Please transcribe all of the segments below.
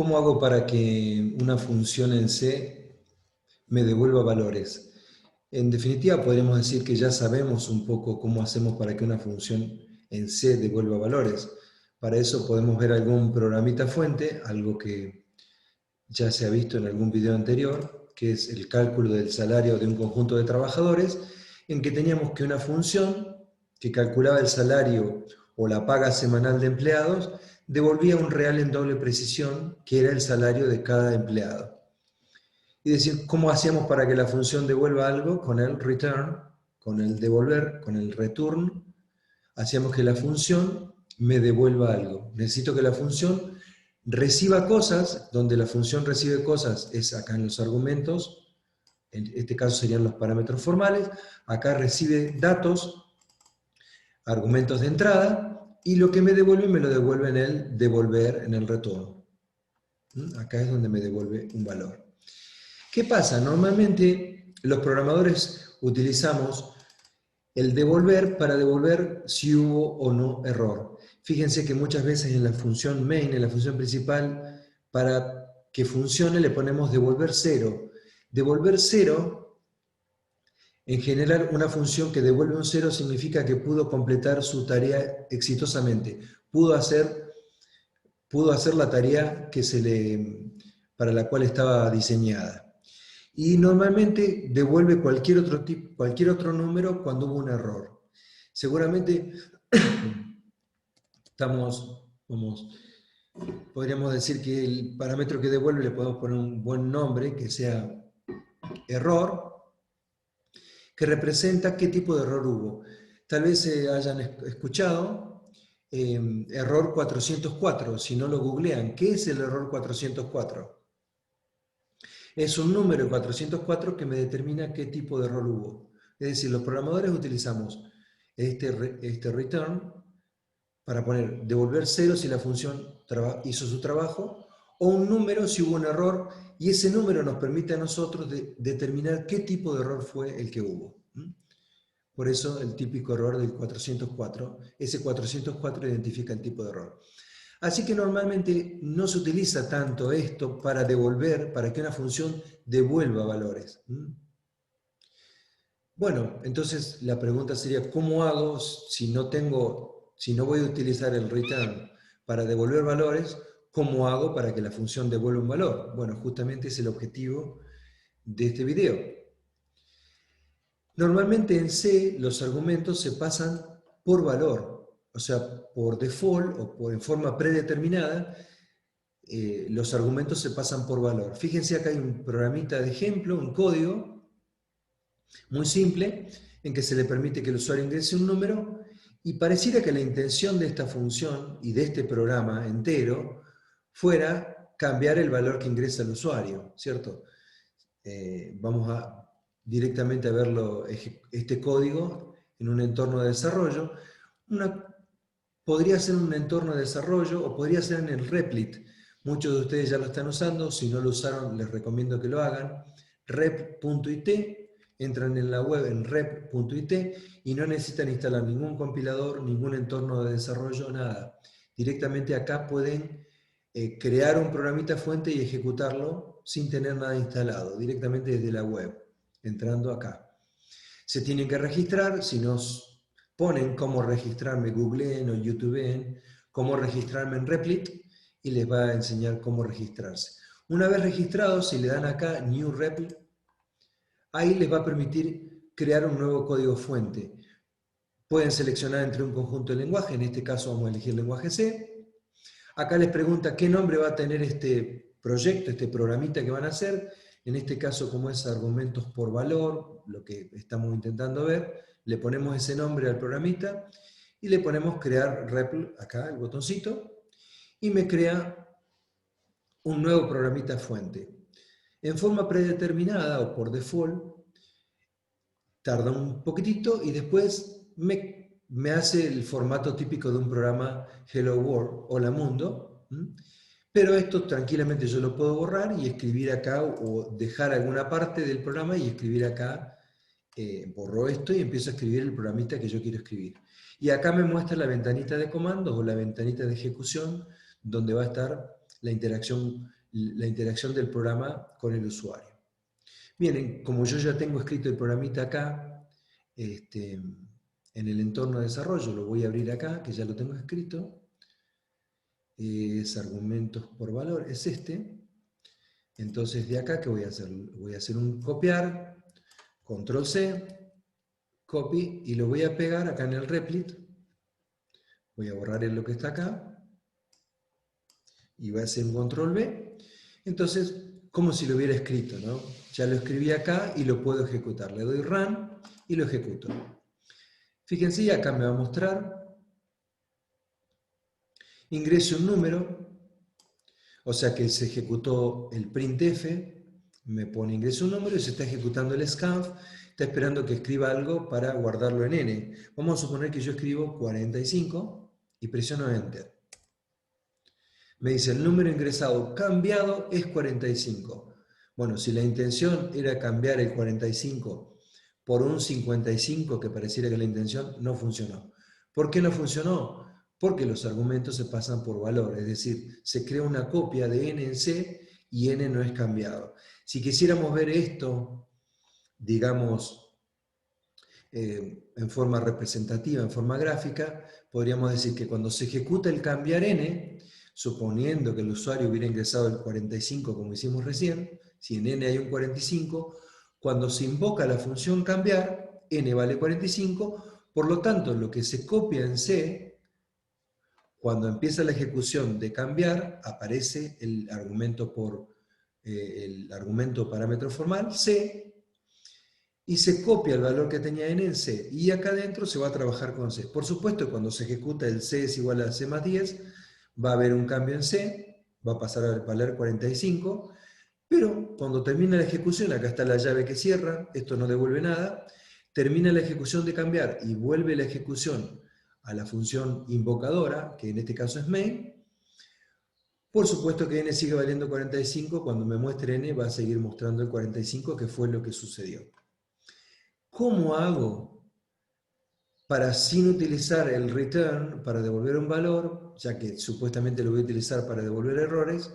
¿Cómo hago para que una función en C me devuelva valores? En definitiva, podríamos decir que ya sabemos un poco cómo hacemos para que una función en C devuelva valores. Para eso podemos ver algún programita fuente, algo que ya se ha visto en algún video anterior, que es el cálculo del salario de un conjunto de trabajadores, en que teníamos que una función que calculaba el salario o la paga semanal de empleados devolvía un real en doble precisión, que era el salario de cada empleado. Y decir, ¿cómo hacíamos para que la función devuelva algo? Con el return, con el devolver, con el return, hacíamos que la función me devuelva algo. Necesito que la función reciba cosas, donde la función recibe cosas es acá en los argumentos, en este caso serían los parámetros formales, acá recibe datos, argumentos de entrada, y lo que me lo devuelve en el devolver, en el retorno. Acá es donde me devuelve un valor. ¿Qué pasa? Normalmente los programadores utilizamos el devolver para devolver si hubo o no error. Fíjense que muchas veces en la función main, en la función principal, para que funcione le ponemos devolver 0. Devolver 0, en general una función que devuelve un 0 significa que pudo completar su tarea exitosamente. Pudo hacer la tarea para la cual estaba diseñada. Y normalmente devuelve cualquier otro número cuando hubo un error. Seguramente podríamos decir que el parámetro que devuelve le podemos poner un buen nombre, que sea error, que representa qué tipo de error hubo. Tal vez hayan escuchado error 404, si no lo googlean. ¿Qué es el error 404? Es un número 404 que me determina qué tipo de error hubo. Es decir, los programadores utilizamos este return para poner devolver 0 si la función hizo su trabajo, o un número si hubo un error, y ese número nos permite a nosotros determinar qué tipo de error fue el que hubo. Por eso el típico error del 404, ese 404 identifica el tipo de error. Así que normalmente no se utiliza tanto esto para devolver, para que una función devuelva valores. Bueno, entonces la pregunta sería, ¿cómo hago si no voy a utilizar el return para devolver valores? ¿Cómo hago para que la función devuelva un valor? Bueno, justamente es el objetivo de este video. Normalmente en C los argumentos se pasan por valor, o sea, por default o en forma predeterminada, los argumentos se pasan por valor. Fíjense, acá hay un programita de ejemplo, un código muy simple, en que se le permite que el usuario ingrese un número, y pareciera que la intención de esta función y de este programa entero fuera cambiar el valor que ingresa el usuario, ¿cierto? Vamos directamente a verlo, este código, en un entorno de desarrollo. Podría ser un entorno de desarrollo o podría ser en el Replit. Muchos de ustedes ya lo están usando, si no lo usaron les recomiendo que lo hagan. Rep.it, entran en la web en rep.it y no necesitan instalar ningún compilador, ningún entorno de desarrollo, nada. Directamente acá pueden crear un programita fuente y ejecutarlo sin tener nada instalado, directamente desde la web, entrando acá. Se tienen que registrar, si nos ponen cómo registrarme, googleen o youtubeen cómo registrarme en Replit y les va a enseñar cómo registrarse. Una vez registrados, si le dan acá New Replit, ahí les va a permitir crear un nuevo código fuente. Pueden seleccionar entre un conjunto de lenguajes, en este caso vamos a elegir lenguaje C. Acá les pregunta qué nombre va a tener este proyecto, este programita que van a hacer. En este caso, como es argumentos por valor, lo que estamos intentando ver, le ponemos ese nombre al programita y le ponemos crear REPL, acá el botoncito, y me crea un nuevo programita fuente. En forma predeterminada o por default, tarda un poquitito y después me hace el formato típico de un programa Hello World, Hola Mundo, pero esto tranquilamente yo lo puedo borrar y escribir acá o dejar alguna parte del programa y escribir acá, borro esto y empiezo a escribir el programita que yo quiero escribir. Y acá me muestra la ventanita de comandos o la ventanita de ejecución donde va a estar la interacción del programa con el usuario. Bien, como yo ya tengo escrito el programita acá, en el entorno de desarrollo, lo voy a abrir acá, que ya lo tengo escrito, es argumentos por valor, es este. Entonces de acá, ¿qué voy a hacer? Voy a hacer un copiar, control C, copy, y lo voy a pegar acá en el replit. Voy a borrar lo que está acá, y voy a hacer un control V. Entonces, como si lo hubiera escrito, ¿no? Ya lo escribí acá y lo puedo ejecutar. Le doy run y lo ejecuto. Fíjense, acá me va a mostrar, ingreso un número, o sea que se ejecutó el printf, me pone ingreso un número y se está ejecutando el scanf, está esperando que escriba algo para guardarlo en n. Vamos a suponer que yo escribo 45 y presiono enter. Me dice el número ingresado cambiado es 45. Bueno, si la intención era cambiar el 45 por un 55, que pareciera que la intención, no funcionó. ¿Por qué no funcionó? Porque los argumentos se pasan por valor, es decir, se crea una copia de n en C y n no es cambiado. Si quisiéramos ver esto, digamos, en forma representativa, en forma gráfica, podríamos decir que cuando se ejecuta el cambiar n, suponiendo que el usuario hubiera ingresado el 45 como hicimos recién, si en n hay un 45, cuando se invoca la función cambiar, n vale 45, por lo tanto lo que se copia en C, cuando empieza la ejecución de cambiar, aparece el argumento parámetro formal, C, y se copia el valor que tenía n en C, y acá adentro se va a trabajar con C. Por supuesto, cuando se ejecuta el C es igual a C más 10, va a haber un cambio en C, va a pasar a valer 45, pero cuando termina la ejecución, acá está la llave que cierra, esto no devuelve nada, termina la ejecución de cambiar y vuelve la ejecución a la función invocadora, que en este caso es main. Por supuesto que n sigue valiendo 45, cuando me muestre n va a seguir mostrando el 45, que fue lo que sucedió. ¿Cómo hago para, sin utilizar el return, para devolver un valor, ya que supuestamente lo voy a utilizar para devolver errores?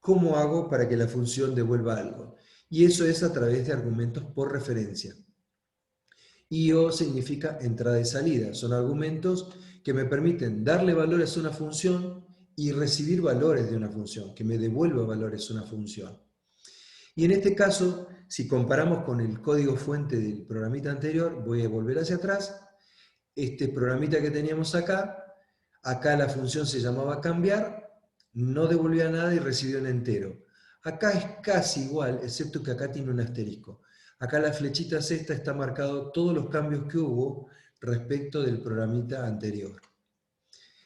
¿Cómo hago para que la función devuelva algo? Y eso es a través de argumentos por referencia. IO significa entrada y salida. Son argumentos que me permiten darle valores a una función y recibir valores de una función, que me devuelva valores a una función. Y en este caso, si comparamos con el código fuente del programita anterior, voy a volver hacia atrás. Este programita que teníamos acá la función se llamaba cambiar, no devolvía nada y recibió un entero. Acá es casi igual, excepto que acá tiene un asterisco. Acá la flechita sexta está marcado todos los cambios que hubo respecto del programita anterior.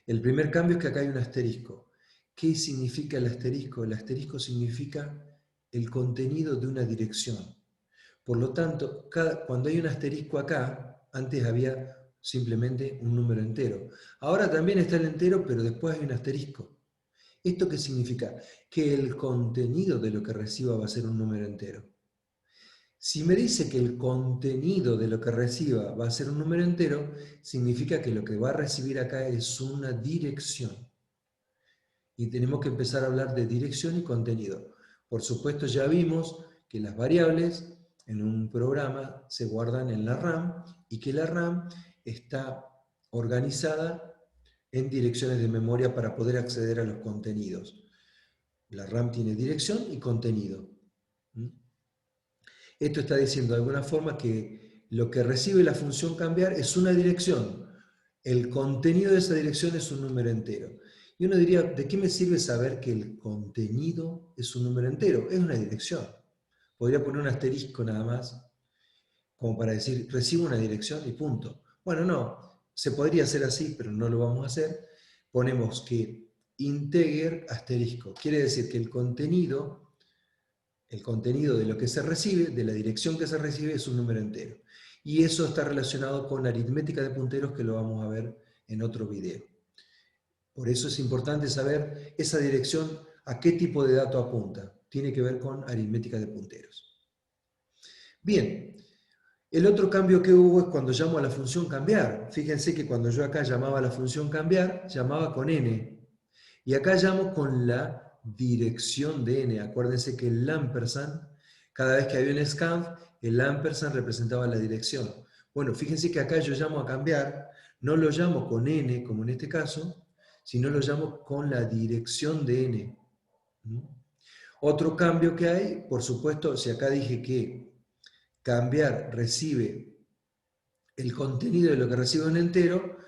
El primer cambio es que acá hay un asterisco. ¿Qué significa el asterisco? El asterisco significa el contenido de una dirección. Por lo tanto, cuando hay un asterisco acá, antes había simplemente un número entero. Ahora también está el entero, pero después hay un asterisco. ¿Esto qué significa? Que el contenido de lo que reciba va a ser un número entero. Si me dice que el contenido de lo que reciba va a ser un número entero, significa que lo que va a recibir acá es una dirección. Y tenemos que empezar a hablar de dirección y contenido. Por supuesto, ya vimos que las variables en un programa se guardan en la RAM y que la RAM está organizada en direcciones de memoria para poder acceder a los contenidos. La RAM tiene dirección y contenido. Esto está diciendo de alguna forma que lo que recibe la función cambiar es una dirección. El contenido de esa dirección es un número entero. Y uno diría, ¿de qué me sirve saber que el contenido es un número entero? Es una dirección. Podría poner un asterisco nada más, como para decir, recibo una dirección y punto. Bueno, no, se podría hacer así, pero no lo vamos a hacer. Ponemos que integer asterisco. Quiere decir que el contenido de lo que se recibe, de la dirección que se recibe, es un número entero. Y eso está relacionado con aritmética de punteros, que lo vamos a ver en otro video. Por eso es importante saber esa dirección, a qué tipo de dato apunta. Tiene que ver con aritmética de punteros. Bien, el otro cambio que hubo es cuando llamo a la función cambiar. Fíjense que cuando yo acá llamaba a la función cambiar, llamaba con n. Y acá llamo con la dirección de n. Acuérdense que el ampersand, cada vez que había un scanf, el ampersand representaba la dirección. Bueno, fíjense que acá yo llamo a cambiar, no lo llamo con n, como en este caso, sino lo llamo con la dirección de n. Otro cambio que hay, por supuesto, si acá dije que cambiar recibe el contenido de lo que recibo en entero,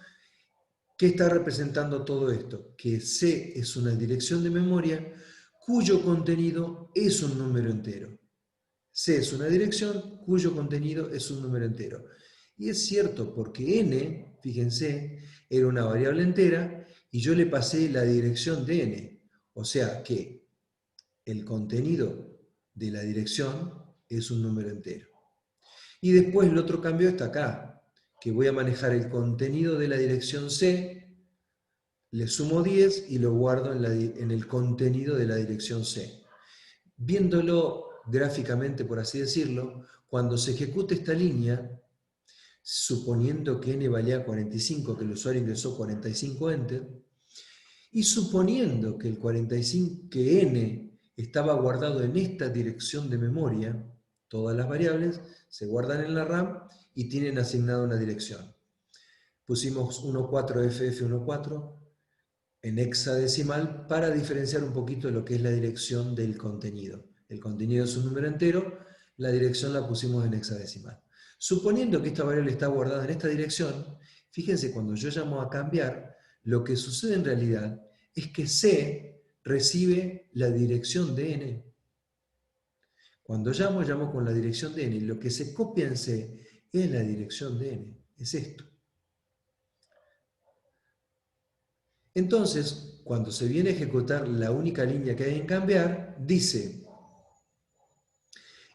¿qué está representando todo esto? Que C es una dirección de memoria cuyo contenido es un número entero. C es una dirección cuyo contenido es un número entero. Y es cierto, porque n, fíjense, era una variable entera y yo le pasé la dirección de n. O sea que el contenido de la dirección es un número entero. Y después el otro cambio está acá, que voy a manejar el contenido de la dirección C, le sumo 10 y lo guardo en el contenido de la dirección C. Viéndolo gráficamente, por así decirlo, cuando se ejecute esta línea, suponiendo que n valía 45, que el usuario ingresó 45 enter, y suponiendo que el 45, que n estaba guardado en esta dirección de memoria, todas las variables se guardan en la RAM y tienen asignada una dirección. Pusimos 14FF14 en hexadecimal para diferenciar un poquito lo que es la dirección del contenido. El contenido es un número entero, la dirección la pusimos en hexadecimal. Suponiendo que esta variable está guardada en esta dirección, fíjense, cuando yo llamo a cambiar, lo que sucede en realidad es que C recibe la dirección de n. Cuando llamo con la dirección de n. Lo que se copia en C es la dirección de n. Es esto. Entonces, cuando se viene a ejecutar la única línea que hay en cambiar, dice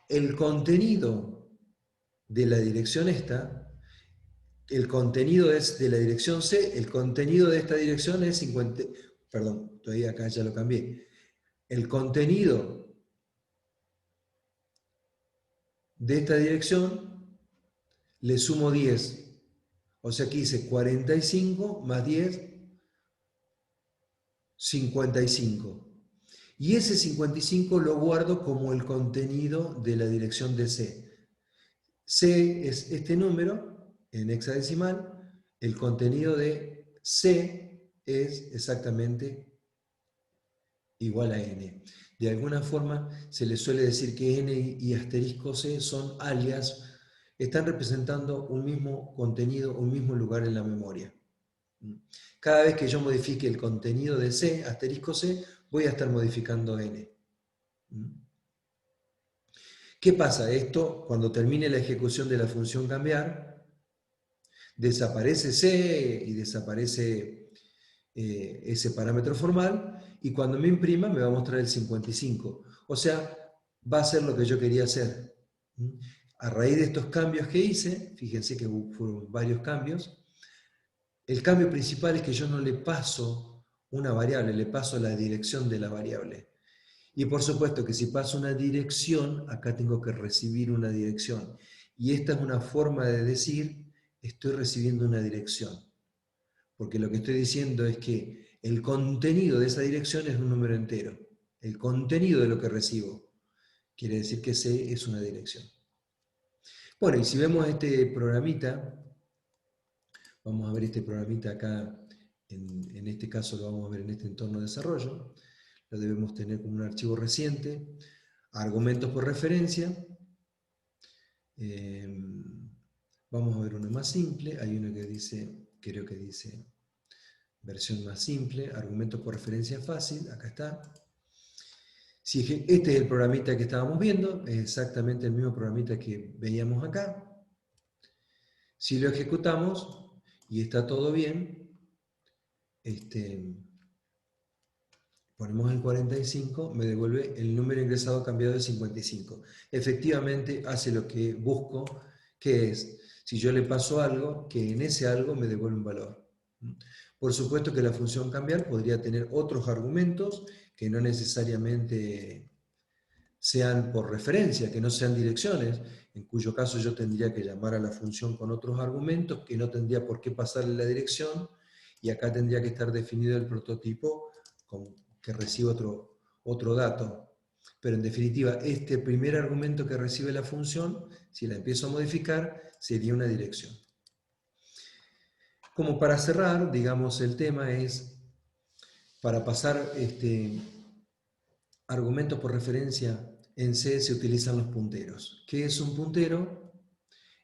el contenido de la dirección esta, el contenido es de la dirección C, el contenido de esta dirección es 50, perdón, todavía acá ya lo cambié, el contenido de esta dirección le sumo 10, o sea que hice 45 más 10, 55. Y ese 55 lo guardo como el contenido de la dirección de C. C es este número en hexadecimal, el contenido de C es exactamente igual a n. De alguna forma se le suele decir que n y asterisco C son alias, están representando un mismo contenido, un mismo lugar en la memoria. Cada vez que yo modifique el contenido de C, asterisco C, voy a estar modificando n. ¿Qué pasa? Esto, cuando termine la ejecución de la función cambiar, desaparece C y desaparece ese parámetro formal, y cuando me imprima me va a mostrar el 55. O sea, va a ser lo que yo quería hacer. A raíz de estos cambios que hice, fíjense que fueron varios cambios, el cambio principal es que yo no le paso una variable, le paso la dirección de la variable. Y por supuesto que si paso una dirección, acá tengo que recibir una dirección. Y esta es una forma de decir, estoy recibiendo una dirección. Porque lo que estoy diciendo es que el contenido de esa dirección es un número entero. El contenido de lo que recibo. Quiere decir que C es una dirección. Bueno, y si vemos este programita, vamos a ver este programita acá, en este caso lo vamos a ver en este entorno de desarrollo. Lo debemos tener como un archivo reciente. Argumentos por referencia. Vamos a ver uno más simple. Hay uno que dice, creo que dice versión más simple, argumentos por referencia fácil, acá está. Si este es el programita que estábamos viendo, es exactamente el mismo programita que veíamos acá. Si lo ejecutamos y está todo bien, ponemos el 45, me devuelve el número ingresado cambiado de 55. Efectivamente hace lo que busco, que es, si yo le paso algo, que en ese algo me devuelve un valor. Por supuesto que la función cambiar podría tener otros argumentos que no necesariamente sean por referencia, que no sean direcciones, en cuyo caso yo tendría que llamar a la función con otros argumentos que no tendría por qué pasarle la dirección, y acá tendría que estar definido el prototipo que reciba otro dato. Pero en definitiva, este primer argumento que recibe la función, si la empiezo a modificar, sería una dirección. Como para cerrar, digamos, el tema es, para pasar argumentos por referencia, en C se utilizan los punteros. ¿Qué es un puntero?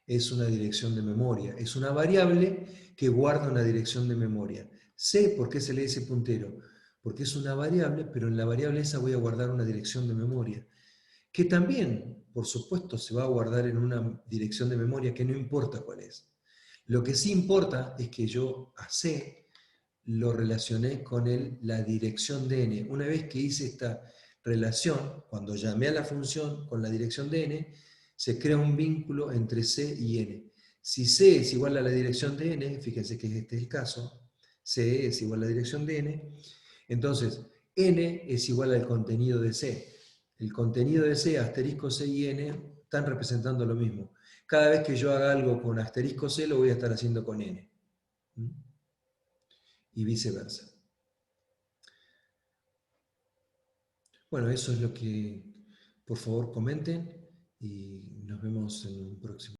Es una dirección de memoria. Es una variable que guarda una dirección de memoria. C, ¿por qué se le dice puntero? Porque es una variable, pero en la variable esa voy a guardar una dirección de memoria, que también, por supuesto, se va a guardar en una dirección de memoria que no importa cuál es. Lo que sí importa es que yo a C lo relacioné con la dirección de n. Una vez que hice esta relación, cuando llamé a la función con la dirección de n, se crea un vínculo entre c y n. Si c es igual a la dirección de n, fíjense que este es el caso, c es igual a la dirección de n, entonces n es igual al contenido de c. El contenido de c, asterisco c y n, están representando lo mismo. Cada vez que yo haga algo con asterisco c, lo voy a estar haciendo con n. Y viceversa. Bueno, eso es lo que, por favor, comenten y nos vemos en un próximo.